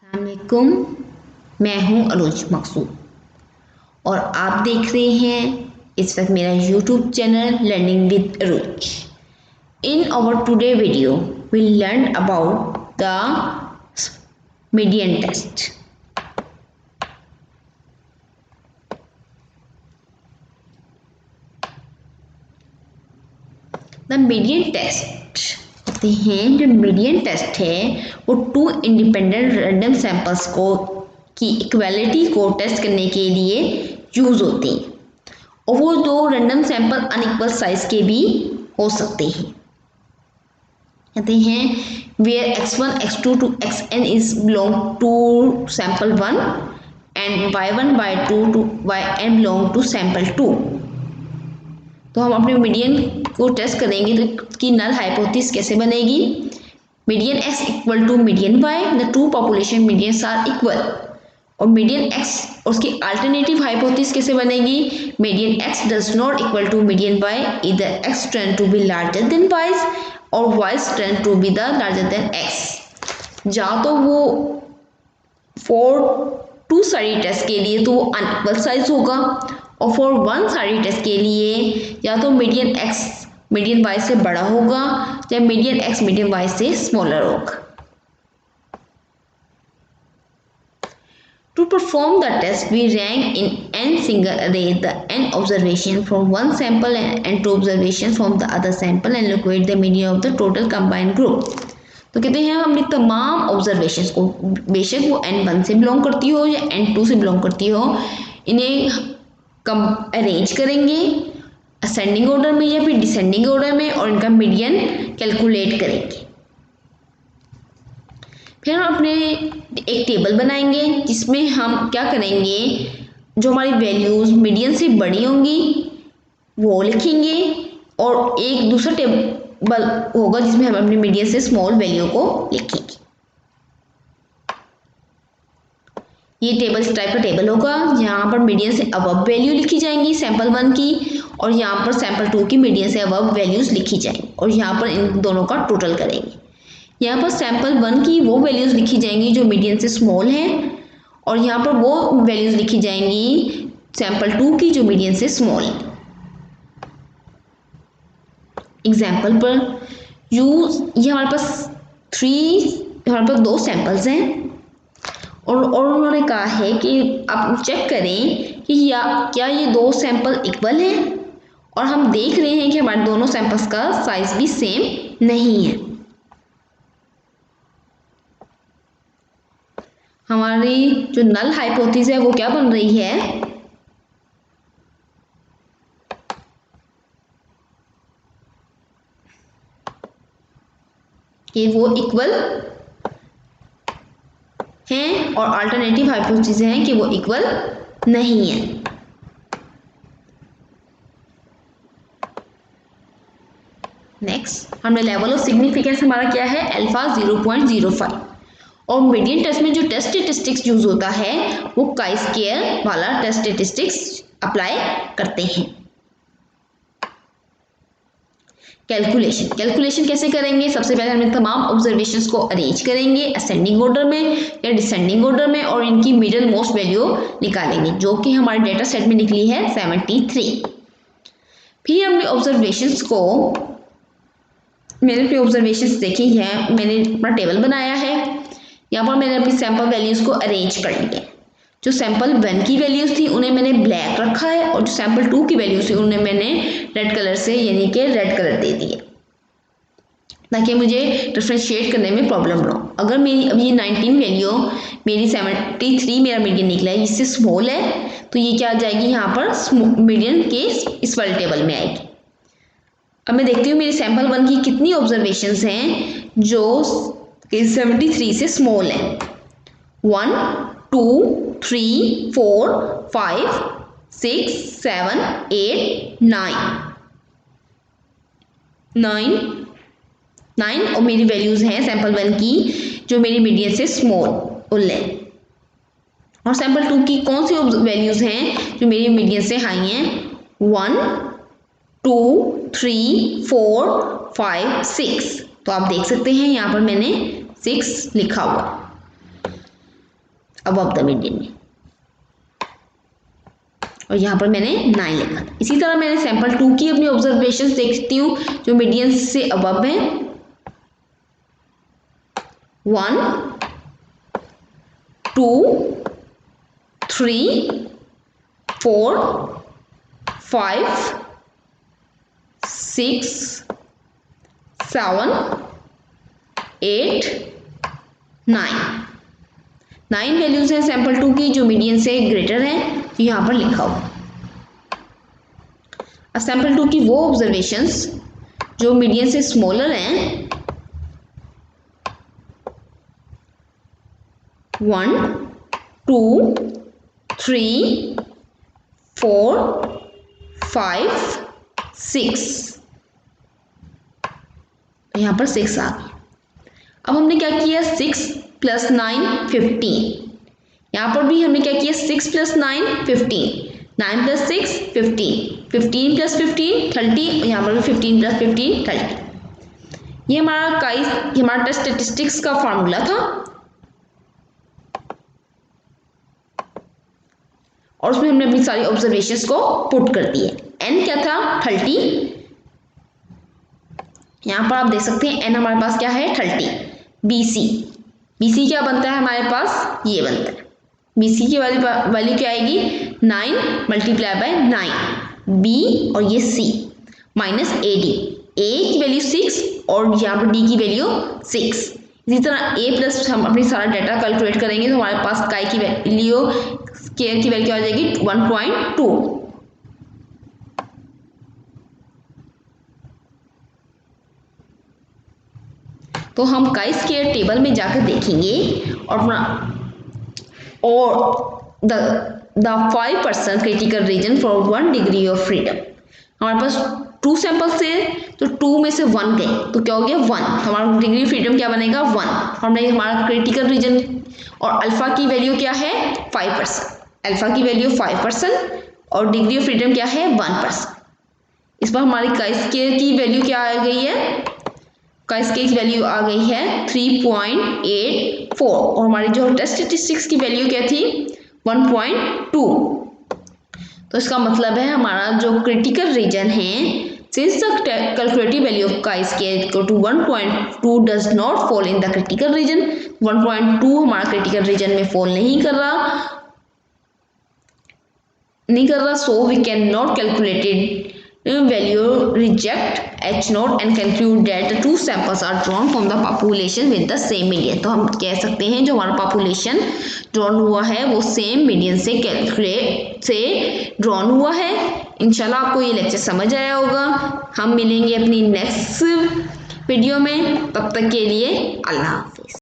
अस्सलामुअलैकुम, मैं हूं अरूज मकसूद और आप देख रहे हैं इस वक्त मेरा YouTube channel learning with Arooj. In our today video we learn about the median test. The median test कहते हैं, जो मीडियन टेस्ट है वो टू इंडिपेंडेंट रैंडम सैंपल्स को की इक्वालिटी को टेस्ट करने के लिए यूज होते हैं और वो दो रैंडम सैंपल अनइक्वल साइज के भी हो सकते हैं। कहते हैं where x1 x2 to xn is belong to sample 1 and y1 y2 to yn belong to sample 2। तो हम अपने मीडियन को टेस्ट करेंगे तो उसकी नल हाइपोथेसिस कैसे बनेगी। Median x equal to median y, the two population medians are equal. और मीडियन x और उसकी अल्टरनेटिव हाइपोथेसिस कैसे बनेगी। Median x does not equal to median y, इधर x tend to be larger than y और y tend to be the larger than x। या तो वो फॉर टू साइड टेस्ट के लिए तो वो अनइक्वल साइज होगा और फॉर वन साइड टेस्ट के लिए या तो मीडियन x मीडियन y से बड़ा होगा या मीडियन x मीडियन y से स्मॉलर होगा। To perform the test, we rank in n single array the n observation from one sample and n two observations from the other sample and locate the median of the total combined group। तो कहते हैं हमने तमाम observations को, बेशक वो n1 से belong करती हो या n2 से बिलोंग करती हो, इन्हें कम अरेंज करेंगे असेंडिंग ऑर्डर में या फिर डिसेंडिंग ऑर्डर में और इनका मीडियन कैलकुलेट करेंगे। फिर हम अपने एक टेबल बनाएंगे जिसमें हम क्या करेंगे, जो हमारी वैल्यूज़ मीडियन से बड़ी होंगी वो लिखेंगे और एक दूसरा टेबल होगा जिसमें हम अपने मीडियन से स्मॉल वैल्यू को लिखेंगे। ये टेबल इस टाइप का टेबल होगा, यहाँ पर मीडियन से अबव वैल्यू लिखी जाएंगी सैंपल 1 की और यहाँ पर सैंपल 2 की मीडियन से अबव वैल्यूज़ लिखी जाएंगी और यहाँ पर इन दोनों का टोटल करेंगे। यहाँ पर सैंपल 1 की वो वैल्यूज़ लिखी जाएंगी जो मीडियन से स्मॉल है और यहाँ पर वो वैल्यूज़ लिखी जाएंगी सैंपल 2 की जो मीडियन से स्मॉल है। एग्जाम्पल पर यूज ये हमारे पास 2 सैंपल्स हैं और उन्होंने कहा है कि आप चेक करें कि क्या ये 2 सैंपल इक्वल हैं और हम देख रहे हैं कि हमारे दोनों सैंपल्स का साइज भी सेम नहीं है। हमारी जो नल हाइपोथेसिस है वो क्या बन रही है कि वो इक्वल हैं और अल्टरनेटिव हाइपोथेसिस हैं कि वो इक्वल नहीं है। नेक्स्ट हमने लेवल ऑफ सिग्निफिकेंस हमारा क्या है अल्फा 0.05 और मीडियन टेस्ट में जो टेस्ट स्टैटिस्टिक्स यूज होता है वो काई स्क्वायर वाला टेस्ट स्टैटिस्टिक्स अप्लाई करते हैं। कैलकुलेशन कैसे करेंगे, सबसे पहले हमें तमाम ऑब्जर्वेशंस को अरेंज करेंगे असेंडिंग ऑर्डर में या डिसेंडिंग ऑर्डर में और इनकी मिडिल मोस्ट वैल्यू निकालेंगे जो कि हमारे डेटा सेट में निकली है 73। फिर हमने ऑब्जर्वेशंस को, मैंने अपनी ऑब्जर्वेशंस देखी है, मैंने अपना टेबल बनाया है, यहाँ पर मैंने अपनी सैंपल वैल्यूज़ को अरेंज कर लिया। जो सैंपल 1 की वैल्यूज़ थी उन्हें मैंने ब्लैक रखा है और जो सैंपल 2 की वैल्यूज़ थी उन्हें मैंने रेड कलर से यानी कि रेड कलर दे दिए ताकि मुझे डिफ्रेंशिएट करने में प्रॉब्लम ना हो। अगर मेरी अब ये 19 वैल्यू मेरी 73 मेरा मीडियन निकला है, इससे स्मॉल है, तो ये क्या आ जाएगी यहाँ पर मीडियन के इस वाले टेबल में आएगी। अब मैं देखती हूँ मेरी सैंपल 1 की कितनी ऑब्जर्वेशंस हैं जो 73 से स्मॉल है। 1 2 3 4 5 6 7 8 9 और मेरी वैल्यूज़ हैं सैंपल 1 की जो मेरी मीडियन से स्मॉल है और सैंपल 2 की कौन सी वैल्यूज़ हैं जो मेरी मीडियन से हाई हैं 1 2 3 4 5 6। तो आप देख सकते हैं यहाँ पर मैंने 6 लिखा हुआ। अबव द मीडियन में, और यहाँ पर मैंने 9 लिखा था। इसी तरह मैंने सैंपल 2 की अपनी ऑब्जर्वेशंस देखती हूँ जो मीडियन से अबव है। 1 2 3 4 5 6 7 8 9 वैल्यूज हैं सैंपल 2 की जो मीडियन से ग्रेटर है, तो यहाँ पर लिखा हुआ। अब सैंपल 2 की वो ऑब्जर्वेशंस जो मीडियन से स्मॉलर हैं, 1 2 3 4 5 6, यहाँ पर 6 आ गया। अब हमने क्या किया, 6 + 9 15। यहाँ पर भी हमने क्या किया, 6 + 9 15, 9 + 6 15, 15 + 15 30, यहाँ पर भी 15 + 15 30। ये हमारा टेस्ट स्टैटिस्टिक्स का फॉर्मूला था और उसमें हमने अपनी सारी ऑब्जर्वेशंस को पुट कर दिए। n क्या था, 30। यहाँ पर आप देख सकते हैं n हमारे पास क्या है, 30। BC क्या बनता है हमारे पास, ये बनता है। BC की वैल्यू क्या आएगी, 9 × 9, B और ये C माइनस AD। A की वैल्यू 6 और यहाँ पर D की वैल्यू 6। इसी तरह A प्लस हम अपनी सारा डाटा कैलकुलेट करेंगे तो हमारे पास काई की वैल्यू, स्केयर की वैल्यू क्या आ जाएगी, 1.2। तो हम काई स्केयर टेबल में जाकर देखेंगे और the 5% critical reason for 1 degree of freedom. हमारे पास 2 सैंपल्स थे तो 2 में से 1 गए तो क्या हो गया, 1। हमारा डिग्री ऑफ फ्रीडम क्या बनेगा, 1। हमने हमारा क्रिटिकल रीजन और अल्फा की वैल्यू क्या है, 5%। अल्फा की वैल्यू 5% और डिग्री ऑफ फ्रीडम क्या है, 1%। इस पर हमारी काई स्केयर की वैल्यू क्या आ गई है, काई स्केयर की वैल्यू आ गई है 3.84 और हमारी जो टेस्ट स्टैटिस्टिक्स की वैल्यू क्या थी, 1.2। तो इसका मतलब है हमारा जो क्रिटिकल रीजन है, since the calculative value of chi square equal to 1.2 does not fall in the critical region. 1.2 हमारा क्रिटिकल रीजन में फॉल नहीं कर रहा, so we can not calculated value reject H0 and conclude that the 2 samples are drawn from the population with the same median। तो हम कह सकते हैं जो हमारा पॉपुलेशन ड्रॉन हुआ है वो सेम मीडियन से ड्रॉन हुआ है। इंशाल्लाह आपको ये लेक्चर समझ आया होगा। हम मिलेंगे अपनी नेक्स्ट वीडियो में, तब तक के लिए अल्लाह हाफिज।